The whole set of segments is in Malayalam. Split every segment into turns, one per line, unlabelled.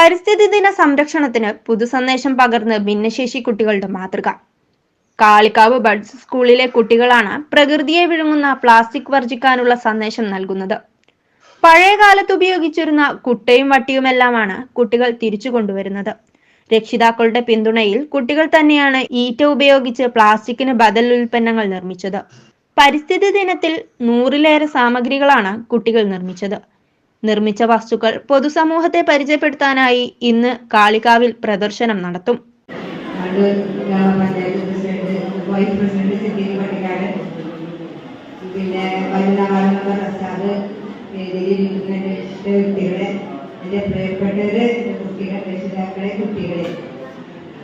പരിസ്ഥിതി ദിന സംരക്ഷണത്തിന് പൊതുസന്ദേശം പകർന്ന് ഭിന്നശേഷി കുട്ടികളുടെ മാതൃക. കാളികാവ് ബഡ്സ് സ്കൂളിലെ കുട്ടികളാണ് പ്രകൃതിയെ വിഴുങ്ങുന്ന പ്ലാസ്റ്റിക് വർജിക്കാനുള്ള സന്ദേശം നൽകുന്നത്. പഴയ കാലത്ത് ഉപയോഗിച്ചിരുന്ന കുട്ടയും വട്ടിയുമെല്ലാമാണ് കുട്ടികൾ തിരിച്ചു കൊണ്ടുവരുന്നത്. രക്ഷിതാക്കളുടെ പിന്തുണയിൽ കുട്ടികൾ തന്നെയാണ് ഈറ്റ ഉപയോഗിച്ച് പ്ലാസ്റ്റിക്കിന് ബദൽ ഉൽപ്പന്നങ്ങൾ നിർമ്മിച്ചത്. പരിസ്ഥിതി ദിനത്തിൽ 100-ലേറെ സാമഗ്രികളാണ് കുട്ടികൾ നിർമ്മിച്ചത്. നിർമ്മിച്ച വസ്തുക്കൾ പൊതുസമൂഹത്തെ പരിചയപ്പെടുത്താനായി ഇന്ന് കാളികാവിൽ പ്രദർശനം നടത്തും.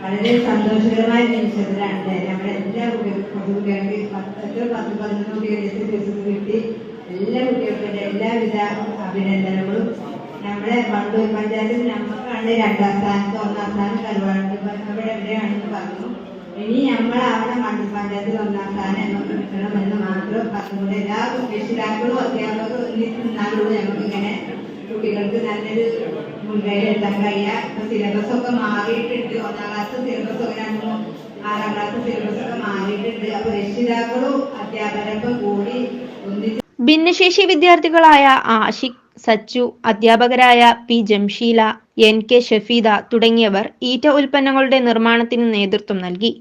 വളരെ സന്തോഷകരമായ നിമിഷത്തിലാണ് നമ്മുടെ എല്ലാ കുട്ടികൾക്ക് 10-11 കുട്ടികളെ കിട്ടി. എല്ലാ കുട്ടികൾക്കും എല്ലാവിധ അഭിനന്ദനങ്ങളും. നമ്മുടെ വണ്ടൂർ പഞ്ചായത്തിൽ നമുക്കാണ് 2ാം സ്ഥാനത്ത്, 1ാം സ്ഥാനം കരുവാണ്ട് അവിടെ എവിടെയാണെന്ന് പറഞ്ഞു. ഇനി നമ്മളവിടെ വണ്ടൂർ പഞ്ചായത്തിൽ 1ാം സ്ഥാനം നമുക്ക് കിട്ടണമെന്ന് മാത്രം പറഞ്ഞുകൊണ്ട് എല്ലാ രക്ഷിതാക്കളും അധ്യാപകരും നിന്നാലും ഞങ്ങൾക്ക് ഇങ്ങനെ കുട്ടികൾക്ക് നല്ലൊരു മുൻകൈ എടുത്താൻ കഴിയുക. ഇപ്പൊ സിലബസ് ഒക്കെ മാറിയിട്ടുണ്ട്. 1ാം ക്ലാസ് സിലബസ് ഒക്കെ 6ാം ക്ലാസ് സിലബസ് ഒക്കെ മാറിയിട്ടുണ്ട്. അപ്പൊ രക്ഷിതാക്കളും അധ്യാപകരൊക്കെ കൂടി ഒന്നിച്ച്
ഭിന്നശേഷി വിദ്യാർത്ഥികളായ ആഷിഖ്, സച്ചു, അധ്യാപകരായ പി ജംഷീല, NK ഷഫീദ തുടങ്ങിയവർ ഈറ്റ ഉൽപ്പന്നങ്ങളുടെ നിർമ്മാണത്തിന് നേതൃത്വം നൽകി.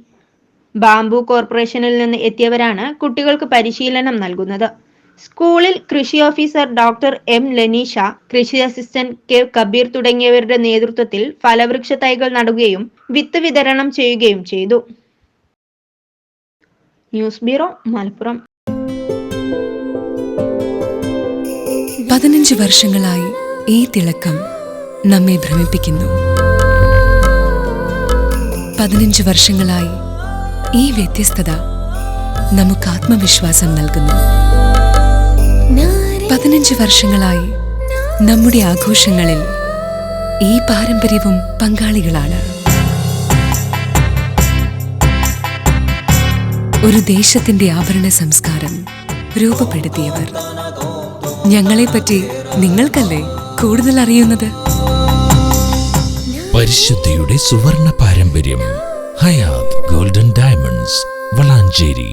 ബാംബു കോർപ്പറേഷനിൽ നിന്ന് എത്തിയവരാണ് കുട്ടികൾക്ക് പരിശീലനം നൽകുന്നത്. സ്കൂളിൽ കൃഷി ഓഫീസർ ഡോക്ടർ M ലനീഷ, കൃഷി അസിസ്റ്റന്റ് K കബീർ തുടങ്ങിയവരുടെ നേതൃത്വത്തിൽ ഫലവൃക്ഷ തൈകൾ നടുകയും വിത്ത് വിതരണം ചെയ്യുകയും ചെയ്തു. News bureau, Malappuram.
15 വർഷങ്ങളായി ഈ തിളക്കം നമ്മെ ഭ്രമിപ്പിക്കുന്നു. 15 വർഷങ്ങളായി ഈ വ്യത്യസ്തത നമുക്ക് ആത്മവിശ്വാസം നൽകുന്നു. 15 വർഷങ്ങളായി നമ്മുടെ ആഘോഷങ്ങളിൽ ഈ പാരമ്പര്യവും പങ്കാളികളാണ്. ഒരു ദേശത്തിന്റെ ആഭരണ സംസ്കാരം രൂപപ്പെടുത്തിയവർ. ഞങ്ങളെപ്പറ്റി നിങ്ങൾക്കല്ലേ കൂടുതൽ അറിയുന്നത്?
പരിശുദ്ധിയുടെ സുവർണ പാരമ്പര്യം. Hayat golden diamonds, Valanchery.